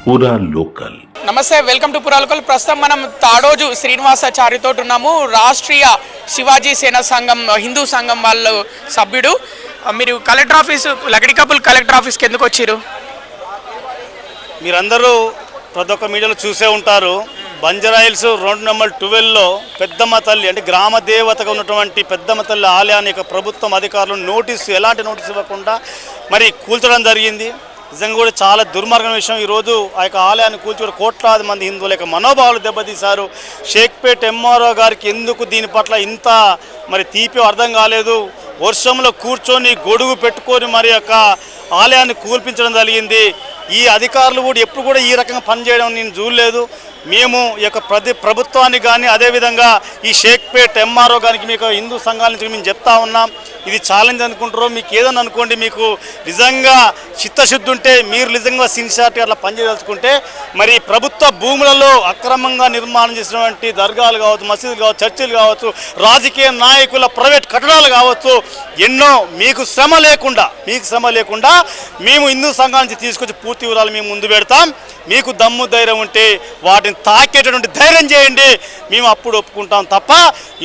పూరా లోకల్. నమస్తే, welcome to పూరా లోకల్. ప్రస్తుతం మనం తాడోజు శ్రీనివాసాచారితో ఉన్నాము. రాష్ట్రీయ శివాజీ సేన సంఘం హిందూ సంఘం వాళ్ళ సభ్యుడు. మీరు కలెక్టర్ ఆఫీసు లగడికపుల్ కలెక్టర్ ఆఫీస్కి ఎందుకు వచ్చారు? మీరందరూ ప్రతి ఒక్క మీడియాలో చూసే ఉంటారు. బంజారాయిల్స్ రోడ్ నెంబర్ 12లో పెద్దమ్మ తల్లి అంటే గ్రామ దేవతగా ఉన్నటువంటి పెద్దమ్మ తల్లి ఆలయానికి ప్రభుత్వం అధికారులు ఎలాంటి నోటీసు ఇవ్వకుండా మరి కూల్చడం జరిగింది. నిజంగా కూడా చాలా దుర్మార్గమైన విషయం. ఈరోజు ఆ యొక్క ఆలయాన్ని కూల్చుకుని కోట్లాది మంది హిందువుల యొక్క మనోభావాలు దెబ్బతీశారు. షేక్పేట్ ఎంఆర్ఓ గారికి ఎందుకు దీని పట్ల ఇంత మరి తీపి అర్థం కాలేదు. వర్షంలో కూర్చొని గొడుగు పెట్టుకొని మరి యొక్క ఆలయాన్ని కూల్పించడం జరిగింది. ఈ అధికారులు కూడా ఎప్పుడు కూడా ఈ రకంగా పనిచేయడం నేను చూడలేదు. మేము ఈ యొక్క ప్రభుత్వానికి కానీ అదేవిధంగా ఈ షేక్పేట్ ఎంఆర్ఓ గారికి మీకు హిందూ సంఘాల నుంచి మేము చెప్తా ఉన్నాం, ఇది ఛాలెంజ్ అనుకుంటారో మీకు ఏదన్నా అనుకోండి, మీకు నిజంగా చిత్తశుద్ధి ఉంటే మీరు నిజంగా సిన్సియారిటీ అట్లా పనిచేయదలుచుకుంటే మరి ప్రభుత్వ భూములలో అక్రమంగా నిర్మాణం చేసినటువంటి దర్గాలు కావచ్చు, మసీదులు కావచ్చు, చర్చిలు కావచ్చు, రాజకీయ నాయకుల ప్రైవేట్ కట్టడాలు కావచ్చు, ఎన్నో మీకు శ్రమ లేకుండా మేము హిందూ సంఘాల నుంచి తీసుకొచ్చి పూర్తి వివరాలు మేము ముందు పెడతాం. మీకు దమ్ము ధైర్యం ఉంటే వాటిని తాకేటటువంటి ధైర్యం చేయండి, మేము అప్పుడు ఒప్పుకుంటాం తప్ప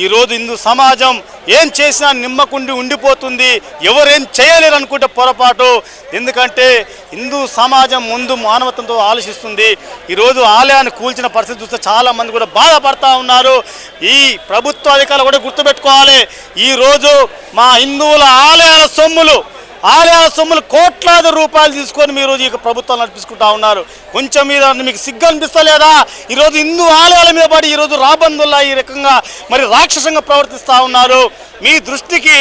ఈరోజు హిందూ సమాజం ఏం చేసినా నిమ్మకుండి ఉండిపోతుంది, ఎవరేం చేయలేరు అనుకుంటే పొరపాటు. ఎందుకంటే హిందూ సమాజం ముందు మానవత్వంతో ఆలోచిస్తుంది. ఈరోజు ఆలయాన్ని కూల్చిన పరిస్థితి చూస్తే చాలామంది కూడా బాధపడతా ఉన్నారు. ఈ ప్రభుత్వ అధికారులు కూడా గుర్తుపెట్టుకోవాలి, ఈరోజు మా హిందువుల ఆలయాల సొమ్ములు కోట్లాది రూపాయలు తీసుకొని మీరు ఈ ప్రభుత్వాలు నడిపించుకుంటా ఉన్నారు. కొంచెం మీద మీకు సిగ్గు అనిపిస్తలేదా? ఈరోజు హిందూ ఆలయాల మీద పడి ఈరోజు రాబందుల్లా ఈ రకంగా మరి రాక్షసంగా ప్రవర్తిస్తూ ఉన్నారు. మీ దృష్టికి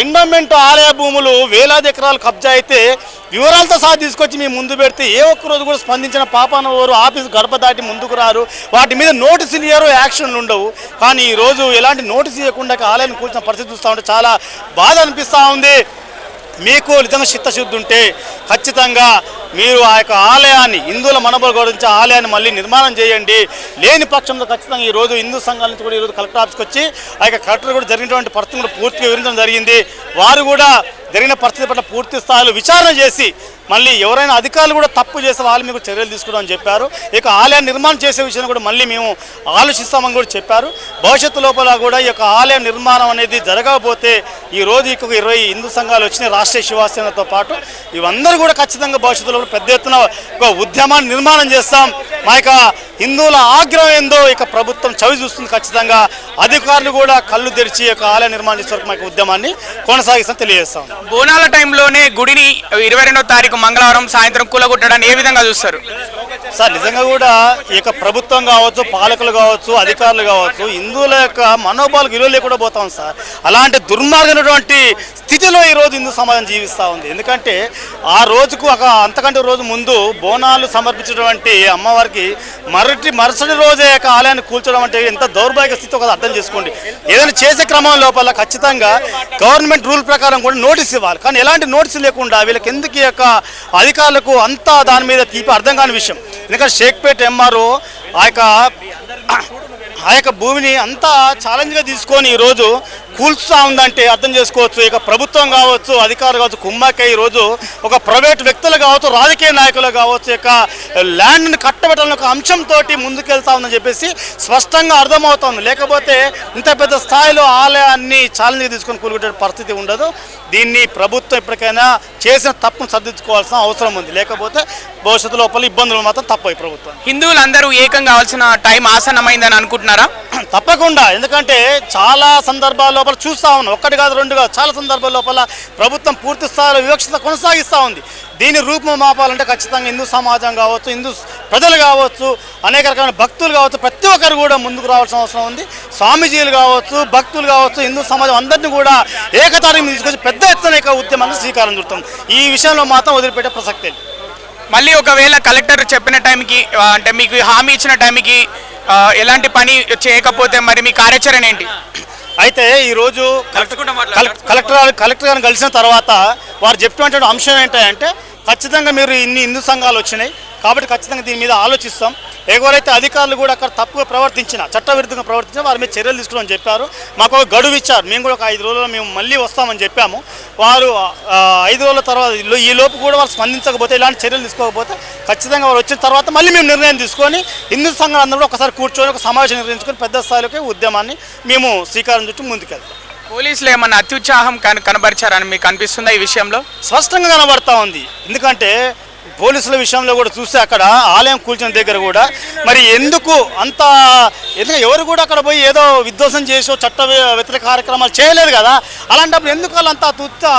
ఎండోమెంట్ ఆలయ భూములు వేలాది ఎకరాలు కబ్జా అయితే వివరాలతో సహా తీసుకొచ్చి మీ ముందు పెడితే ఏ ఒక్కరోజు కూడా స్పందించిన పాపాన వారు ఆఫీసు గడప దాటి ముందుకు రారు, వాటి మీద నోటీసులు ఇయ్యరు, యాక్షన్లు ఉండవు. కానీ ఈరోజు ఎలాంటి నోటీసు ఇవ్వకుండా ఆలయాన్ని కూల్చిన పరిస్థితి చూస్తూ ఉంటే చాలా బాధ అనిపిస్తూ ఉంది. మీకు నిజంగా చిత్తశుద్ధి ఉంటే ఖచ్చితంగా మీరు ఆ యొక్క ఆలయాన్ని హిందువుల మనోబలం గురించి ఆలయాన్ని మళ్ళీ నిర్మాణం చేయండి. లేని పక్షంలో ఖచ్చితంగా ఈరోజు హిందూ సంఘాల నుంచి కూడా ఈరోజు కలెక్టర్ ఆఫీస్కి వచ్చి ఆ యొక్క కలెక్టర్ కూడా జరిగినటువంటి పరిస్థితి కూడా పూర్తిగా వివరించడం జరిగింది. వారు కూడా జరిగిన పరిస్థితి పట్ల పూర్తి స్థాయిలో విచారణ చేసి మళ్ళీ ఎవరైనా అధికారులు కూడా తప్పు చేసే వాళ్ళు మీకు చర్యలు తీసుకుంటామని చెప్పారు. ఇక ఆలయాన్ని నిర్మాణం చేసే విషయాన్ని కూడా మళ్ళీ మేము ఆలోచిస్తామని కూడా చెప్పారు. భవిష్యత్తు లోపల కూడా ఈ యొక్క ఆలయం నిర్మాణం అనేది జరగకపోతే ఈరోజు ఇక 20 హిందూ సంఘాలు వచ్చినాయి రాష్ట్రీయ శివసేనతో పాటు, ఇవందరూ కూడా ఖచ్చితంగా భవిష్యత్తులో కూడా పెద్ద ఎత్తున ఒక ఉద్యమాన్ని నిర్మాణం చేస్తాం. మా యొక్క హిందువుల ఆగ్రహం ఏందో ఇక ప్రభుత్వం చవి చూస్తుంది. ఖచ్చితంగా అధికారులు కూడా కళ్ళు తెరిచి ఈ యొక్క ఆలయ నిర్మాణం చేసే వరకు మా యొక్క ఉద్యమాన్ని కొనసాగిస్తాం తెలియజేస్తాం. బోనాల టైంలోనే గుడిని 22వ తారీఖు మంగళవారం సాయంత్రం కూలగొట్టడాన్ని ఏ విధంగా చూస్తారు సార్? నిజంగా కూడా ఈ యొక్క ప్రభుత్వం కావచ్చు, పాలకులు కావచ్చు, అధికారులు కావచ్చు, హిందువుల యొక్క మనోభావాలకు విలువ లేకుండా పోతాం సార్. అలాంటి దుర్మార్గమైనటువంటి స్థితిలో ఈరోజు హిందూ సమాజం జీవిస్తూ ఉంది. ఎందుకంటే ఆ రోజుకు అంతకంటే రోజు ముందు బోనాలు సమర్పించినటువంటి అమ్మవారికి మరుసటి రోజే యొక్క ఆలయాన్ని కూల్చడం అంటే ఎంత దౌర్భాగ్య స్థితి ఒకటి అర్థం చేసుకోండి. ఏదైనా చేసే క్రమం లోపల ఖచ్చితంగా గవర్నమెంట్ రూల్ ప్రకారం కూడా నోటీస్ ఇవ్వాలి. కానీ ఎలాంటి నోటీసు లేకుండా వీళ్ళకి ఎందుకు ఈ యొక్క అధికారులకు అంతా దాని మీద తీపి అర్థం కాని విషయం. ఎందుకంటే షేక్పేట్ ఎంఆర్ఓ ఆ యొక్క భూమిని అంతా ఛాలెంజ్గా తీసుకొని ఈరోజు కూల్చుతూ ఉందంటే అర్థం చేసుకోవచ్చు. ఇక ప్రభుత్వం కావచ్చు, అధికారులు కావచ్చు, కుమ్మక్కై ఈరోజు ఒక ప్రైవేట్ వ్యక్తులు కావచ్చు, రాజకీయ నాయకులు కావచ్చు, ఇక ల్యాండ్ని కట్టబెట్టాలని ఒక అంశంతో ముందుకెళ్తా ఉందని చెప్పేసి స్పష్టంగా అర్థమవుతుంది. లేకపోతే ఇంత పెద్ద స్థాయిలో ఆలయాన్ని ఛాలెంజ్గా తీసుకొని కూలుగొట్టే పరిస్థితి ఉండదు. దీన్ని ప్రభుత్వం ఇప్పటికైనా చేసిన తప్పును సర్దించుకోవాల్సిన అవసరం ఉంది. లేకపోతే భవిష్యత్తు లోపల ఇబ్బందులు మాత్రం తప్పవు. ప్రభుత్వం హిందువులందరూ ఏకం కావాల్సిన టైం ఆసన్నమైందని అనుకుంటున్నారా? తప్పకుండా. ఎందుకంటే చాలా సందర్భాల లోపల చూస్తూ ఉన్నాం, ఒక్కటి కాదు రెండు కాదు, చాలా సందర్భాల లోపల ప్రభుత్వం పూర్తి స్థాయిలో వివక్షత కొనసాగిస్తూ ఉంది. దీని రూపం మాపాలంటే ఖచ్చితంగా హిందూ సమాజం కావచ్చు, హిందూ ప్రజలు కావచ్చు, అనేక రకమైన భక్తులు కావచ్చు, ప్రతి ఒక్కరు కూడా ముందుకు రావాల్సిన అవసరం ఉంది. స్వామీజీలు కావచ్చు, భక్తులు కావచ్చు, హిందూ సమాజం అందరినీ కూడా ఏకతారీఖు తీసుకొచ్చి పెద్ద ఎత్తున ఉద్యమాన్ని శ్రీకారం చుడతాం. ఈ విషయంలో మాత్రం వదిలిపెట్టే ప్రసక్తే. మళ్ళీ ఒకవేళ కలెక్టర్ చెప్పిన టైంకి అంటే మీకు హామీ ఇచ్చిన టైంకి ఎలాంటి పని చేయకపోతే మరి మీ కార్యాచరణ ఏంటి? అయితే ఈరోజు కలెక్టర్ గారిని కలిసిన తర్వాత వారు చెప్పినటువంటి అంశం ఏంటంటే ఖచ్చితంగా మీరు ఇన్ని హిందూ సంఘాలు వచ్చినాయి కాబట్టి ఖచ్చితంగా దీని మీద ఆలోచిస్తాం. ఎవరైతే అధికారులు కూడా అక్కడ తప్పుగా ప్రవర్తించినా, చట్టవిరుద్ధంగా ప్రవర్తించినా వారి మీద చర్యలు తీసుకోమని చెప్పారు. మాకు ఒక గడువు ఇచ్చారు. మేము కూడా ఒక 5 రోజుల్లో మేము మళ్ళీ వస్తామని చెప్పాము. వారు 5 రోజుల తర్వాత ఈ లోపు కూడా వాళ్ళు స్పందించకపోతే, ఇలాంటి చర్యలు తీసుకోకపోతే ఖచ్చితంగా వారు వచ్చిన తర్వాత మళ్ళీ మేము నిర్ణయం తీసుకొని హిందూ సంఘాలు అందరూ కూడా ఒకసారి కూర్చొని ఒక సమావేశం నిర్వహించుకొని పెద్ద స్థాయిలోకి ఉద్యమాన్ని మేము శ్రీకారం చుట్టూ ముందుకెళ్తాం. పోలీసులు ఏమన్నా అత్యుత్సాహం కనబరిచారని మీకు అనిపిస్తుందా ఈ విషయంలో? స్పష్టంగా కనబడతా ఉంది. ఎందుకంటే పోలీసుల విషయంలో కూడా చూస్తే అక్కడ ఆలయం కూల్చిన దగ్గర కూడా మరి ఎందుకు అంత ఎవరు కూడా అక్కడ పోయి ఏదో విధ్వంసం చేసో చట్ట వ్యతిరేక కార్యక్రమాలు చేయలేదు కదా. అలాంటప్పుడు ఎందుకు వాళ్ళు అంత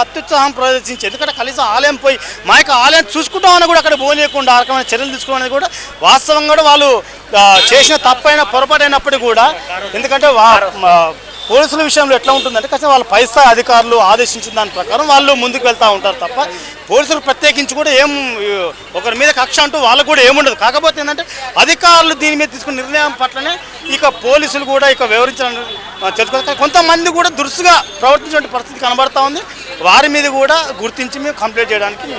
అత్యుత్సాహం ప్రదర్శించి, ఎందుకంటే కనీసం ఆలయం పోయి మా యొక్క ఆలయం చూసుకుంటామని కూడా అక్కడ పోనీయకుండా ఆ రకమైన చర్యలు తీసుకోవడం అనేది కూడా వాస్తవంగా కూడా వాళ్ళు చేసిన తప్పైన పొరపాటైనప్పటికీ కూడా, ఎందుకంటే పోలీసుల విషయంలో ఎట్లా ఉంటుందంటే ఖచ్చితంగా వాళ్ళ పై స్థాయి అధికారులు ఆదేశించిన దాని ప్రకారం వాళ్ళు ముందుకు వెళ్తూ ఉంటారు తప్ప పోలీసులు ప్రత్యేకించి కూడా ఏం ఒకరి మీద కక్ష అంటూ వాళ్ళకు కూడా ఏముండదు. కాకపోతే ఏంటంటే అధికారులు దీని మీద తీసుకున్న నిర్ణయం పట్లనే ఇక పోలీసులు కూడా ఇక వివరించాలని తెలుసుకోవాలి. కొంతమంది కూడా దురుసుగా ప్రవర్తించే పరిస్థితి కనబడతా ఉంది. వారి మీద కూడా గుర్తించి మేము కంప్లైంట్ చేయడానికి